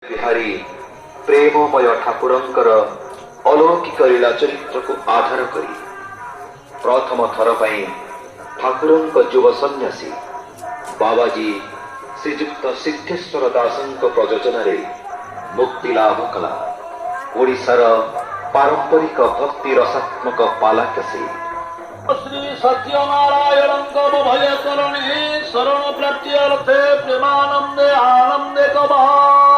बिहारी प्रेममय ठाकुरंकर अलौकिक लीला चरित्र को आधार करी प्रथम थर पाई ठाकुरंक युव सन्यासी बाबाजी श्रीजुक्त सिद्धेश्वर दासंक प्रयोजन मुक्ति लाभ कला ओडिशार पारंपरिक भक्ति रसात्मक पालाकसी श्री सत्यनारायण भय करणे शरण प्राप्त्यर्थे प्रेमानंदे आनंदे कबा